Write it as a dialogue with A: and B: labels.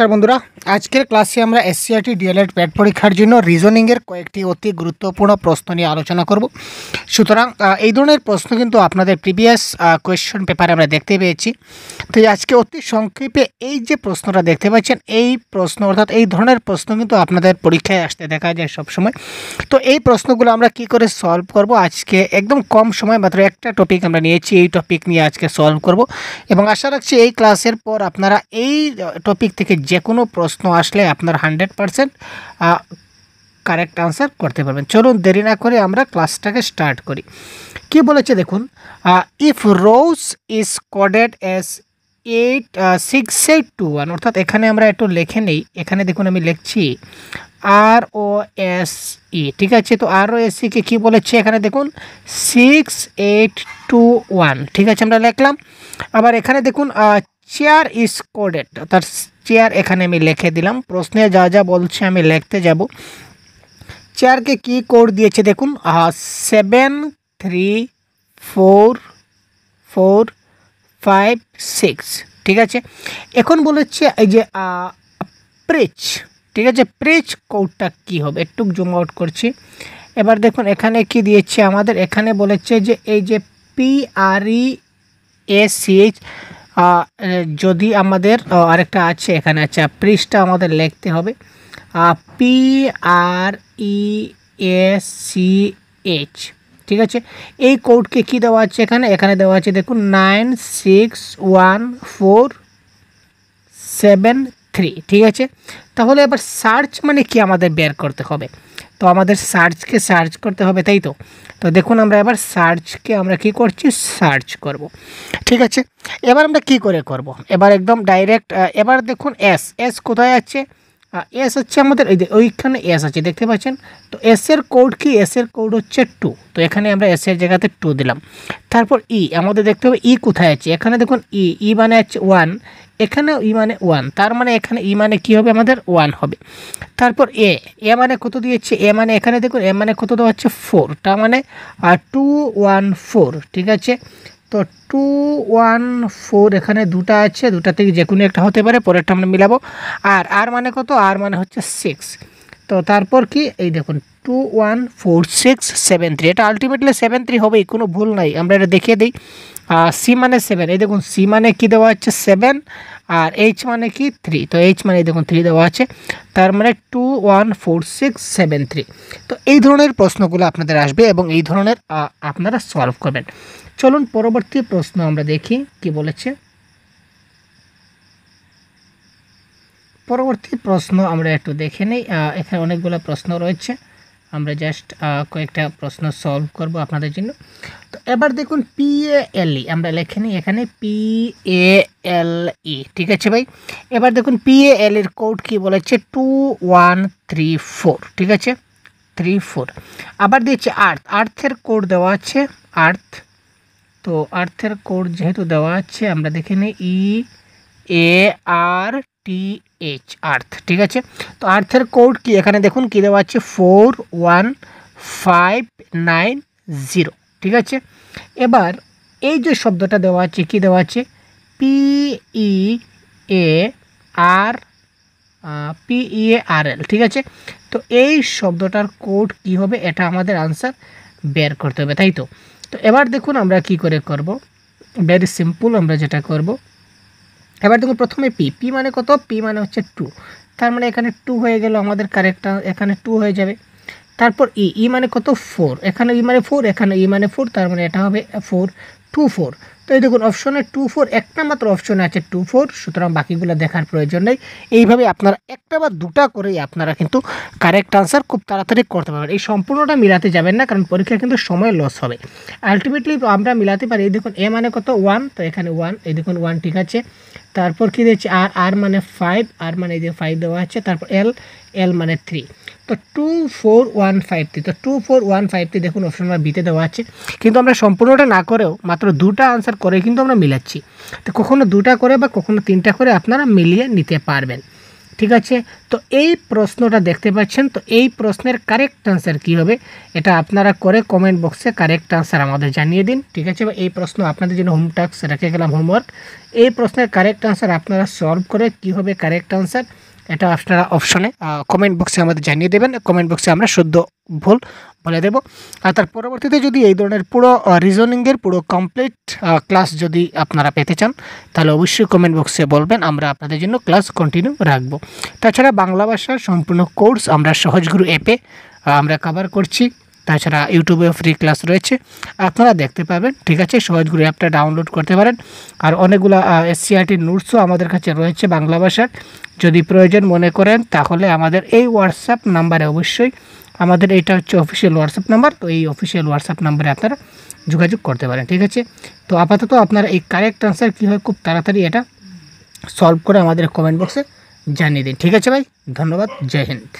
A: নমস্কার বন্ধুরা, আজকের ক্লাসে আমরা এসসিআরটি ডিএলএড প্যাড পরীক্ষার জন্য রিজনিংয়ের কয়েকটি অতি গুরুত্বপূর্ণ প্রশ্ন নিয়ে আলোচনা করব। সুতরাং এই ধরনের প্রশ্ন কিন্তু আপনাদের প্রিভিয়াস কোয়েশ্চন পেপারে আমরা দেখতে পেয়েছি। তো আজকে অতি সংক্ষেপে এই যে প্রশ্নটা দেখতে পাচ্ছেন, এই প্রশ্ন অর্থাৎ এই ধরনের প্রশ্ন কিন্তু আপনাদের পরীক্ষায় আসতে দেখা যায় সবসময়। তো এই প্রশ্নগুলো আমরা কি করে সলভ করব, আজকে একদম কম সময় মাত্র একটা টপিক আমরা নিয়েছি, এই টপিক নিয়ে আজকে সলভ করব এবং আশা রাখছি এই ক্লাসের পর আপনারা এই টপিক থেকে যে কোনো প্রশ্ন আসলে আপনার 100% কারেক্ট আনসার করতে পারবেন। চলুন দেরি না করে আমরা ক্লাসটাকে স্টার্ট করি। কি বলেছে দেখুন, if rose is coded S 86821, অর্থাৎ এখানে আমরা একটু লিখে নেই। এখানে দেখুন আমি লিখছি ROSE, ঠিক আছে। তো ROSE কে কী বলেছে এখানে দেখুন 6821, ঠিক আছে, আমরা লিখলাম। আবার এখানে দেখুন চেয়ার ইজ কোডেড, অর্থাৎ চেয়ার এখানে আমি লিখে দিলাম। প্রশ্নে যা যা বলছে আমি লিখতে যাব। চেয়ারকে কি কোড দিয়েছে দেখুন 73456, ঠিক আছে। এখন বলেছে এই যে প্রিচ, ঠিক আছে, প্রিচ কোডটা কি হবে, একটু জুম আউট করছি। এবার দেখুন এখানে কি দিয়েছে আমাদের, এখানে বলেছে যে এই যে PREACH, যদি আমাদের আরেকটা আছে এখানে, আচ্ছা প্রিচটা আমাদের লিখতে হবে PREACH, ঠিক আছে। এই কোডকে কি দেওয়া আছে এখানে, এখানে দেওয়া আছে দেখুন 961473, ঠিক আছে। তাহলে এবার সার্চ মানে কি আমাদের বের করতে হবে, তো আমাদের সার্চকে সার্চ করতে হবে, তাই তো। তো দেখুন আমরা এবার সার্চকে আমরা কি করছি, সার্চ করব, ঠিক আছে। এবার আমরা কি করে করব, এবার একদম ডাইরেক্ট। এবার দেখুন এস কোথায় আছে, এস হচ্ছে আমাদের এই যে ওইখানে এস আছে, দেখতে পাচ্ছেন। তো এস এর কোড কি, এস এর কোড হচ্ছে 2, তো এখানে আমরা এস এর জায়গাতে 2 দিলাম। তারপর আমাদের দেখতে হবে কোথায় আছে, এখানে দেখুন মানে আছে 1, এখানেও মানে 1, তার মানে এখানে মানে কি হবে আমাদের 1 হবে। তারপর এ মানে কত দিয়েছে, এ মানে এখানে দেখুন এ মানে কত দেওয়া হচ্ছে 4, তার মানে 214, ঠিক আছে। তো 214 এখানে দুটা আছে, দুটা থেকে যে কোনো একটা হতে পারে, পরেরটা আমরা মিলাবো। আর মানে কত, আর মানে হচ্ছে 6। তো তারপর কি এই দেখুন 214673, এটা আলটিমেটলি 73 হবেই, কোনো ভুল নাই। আমরা এটা দেখিয়ে দিই। সি মানে 7, এই দেখুন সি মানে কি দেওয়া হচ্ছে 7, আর এইচ মানে কি 3, তো এইচ মানে দেখুন 3 দেওয়া আছে, তার মানে 214673। তো এই ধরনের প্রশ্নগুলো আপনাদের আসবে এবং এই ধরনের আপনারা সলভ করবেন। চলুন পরবর্তী প্রশ্ন আমরা দেখি কি বলেছে। পরবর্তী প্রশ্ন আমরা একটু দেখে নিই। এখানে অনেকগুলো প্রশ্ন রয়েছে, আমরা জাস্ট কয়েকটা প্রশ্ন সলভ করব আপনাদের জন্য। তো এবার দেখুন PALE আমরা লিখে নিই, এখানে PALE, ঠিক আছে ভাই। এবার দেখুন PALE এর কোড কি বলেছে 2134, ঠিক আছে 34। আবার দিয়েছে আর্থের কোড দেওয়া আছে আর্থ। তো আর্থের কোড যেহেতু দেওয়া আছে আমরা দেখে নিই EARTH, আর্থ, ঠিক আছে। তো আর্থের কোড কি এখানে দেখুন কি দেওয়া আছে 41590, ঠিক আছে। এবার এই যে শব্দটা দেওয়া আছে কি দেওয়া আছে PEARL, ঠিক আছে। তো এই শব্দটার কোড কি হবে, এটা আমাদের আনসার বের করতে হবে, তাই তো। তো এবার দেখুন আমরা কি করে করব, ভেরি সিম্পল। আমরা যেটা করব, এবার দেখুন প্রথমে পি মানে কত, পি মানে হচ্ছে 2, তার মানে এখানে 2 হয়ে গেল আমাদের কারেক্ট, এখানে 2 হয়ে যাবে। তারপর মানে কত 4, এখানে মানে 4, এখানে মানে 4, তার মানে এটা হবে 24। তো এই দেখুন অপশনে 24, একটা মাত্র অপশনে আছে 24, সুতরাং বাকিগুলো দেখার প্রয়োজন নেই। এইভাবে আপনারা একটা বা দুটা করেই আপনারা কিন্তু কারেক্ট আনসার খুব তাড়াতাড়ি করতে পারবেন। এই সম্পূর্ণটা মিলাতে যাবেন না, কারণ পরীক্ষায় কিন্তু সময় লস হবে। আলটিমেটলি আমরা মিলাতে পারি। এই দেখুন এ মানে কত 1, তো এখানে 1, এই দেখুন 1, ঠিক আছে। তারপর কি দিয়েছে আর মানে 5, আর মানে এই যে 5 দেওয়া আছে। তারপর এল মানে 3, তো 24153, তো 24153 দেখুন অপশন নাম্বার বিতে দেওয়া আছে। কিন্তু আমরা সম্পূর্ণটা না করেও মাত্র দুটা আনসার করে কিন্তু আমরা মিলাচ্ছি। তো কখনো দুটা করে বা কখনো তিনটা করে আপনারা মিলিয়ে নিতে পারবেন। ঠিক আছে। তো এই প্রশ্নটা দেখতে পাচ্ছেন, তো এই প্রশ্নের কারেক্ট আনসার কী হবে এটা আপনারা করে কমেন্ট বক্সে কারেক্ট আনসার আমাদের জানিয়ে দিন, ঠিক আছে। এই প্রশ্ন আপনাদের জন্য হোম টাস্ক রেখে গেলাম, হোমওয়ার্ক। এই প্রশ্নের কারেক্ট আনসার আপনারা সলভ করে কী হবে কারেক্ট আনসার এটা আপনারা অপশনে কমেন্ট বক্সে আমাদের জানিয়ে দেবেন। কমেন্ট বক্সে আমরা শুদ্ধ ভুল বলে দেব। আর তার পরবর্তীতে যদি এই ধরনের পুরো রিজনিংয়ের পুরো কমপ্লিট ক্লাস যদি আপনারা পেতে চান তাহলে অবশ্যই কমেন্ট বক্সে বলবেন, আমরা আপনাদের জন্য ক্লাস কন্টিনিউ রাখবো। তাছাড়া বাংলা ভাষার সম্পূর্ণ কোর্স আমরা সহজগুরু অ্যাপে আমরা কভার করছি। তাছাড়া ইউটিউবেও ফ্রি ক্লাস রয়েছে, আপনারা দেখতে পাবেন, ঠিক আছে। সহজগুরু অ্যাপটা ডাউনলোড করতে পারেন। আর অনেকগুলো এসসিআরটির নোটসও আমাদের কাছে রয়েছে বাংলা ভাষার, যদি প্রয়োজন মনে করেন তাহলে আমাদের এই হোয়াটসঅ্যাপ নাম্বারে অবশ্যই, আমাদের এইটা হচ্ছে অফিসিয়াল হোয়াটসঅ্যাপ নাম্বার, তো এই অফিসিয়াল হোয়াটসঅ্যাপ নাম্বারে আপনারা যোগাযোগ করতে পারেন, ঠিক আছে। তো আপাতত আপনারা এই কারেক্ট আনসার কী হয় খুব তাড়াতাড়ি এটা সলভ করে আমাদের কমেন্ট বক্সে জানিয়ে দিন, ঠিক আছে ভাই। ধন্যবাদ, জয় হিন্দ।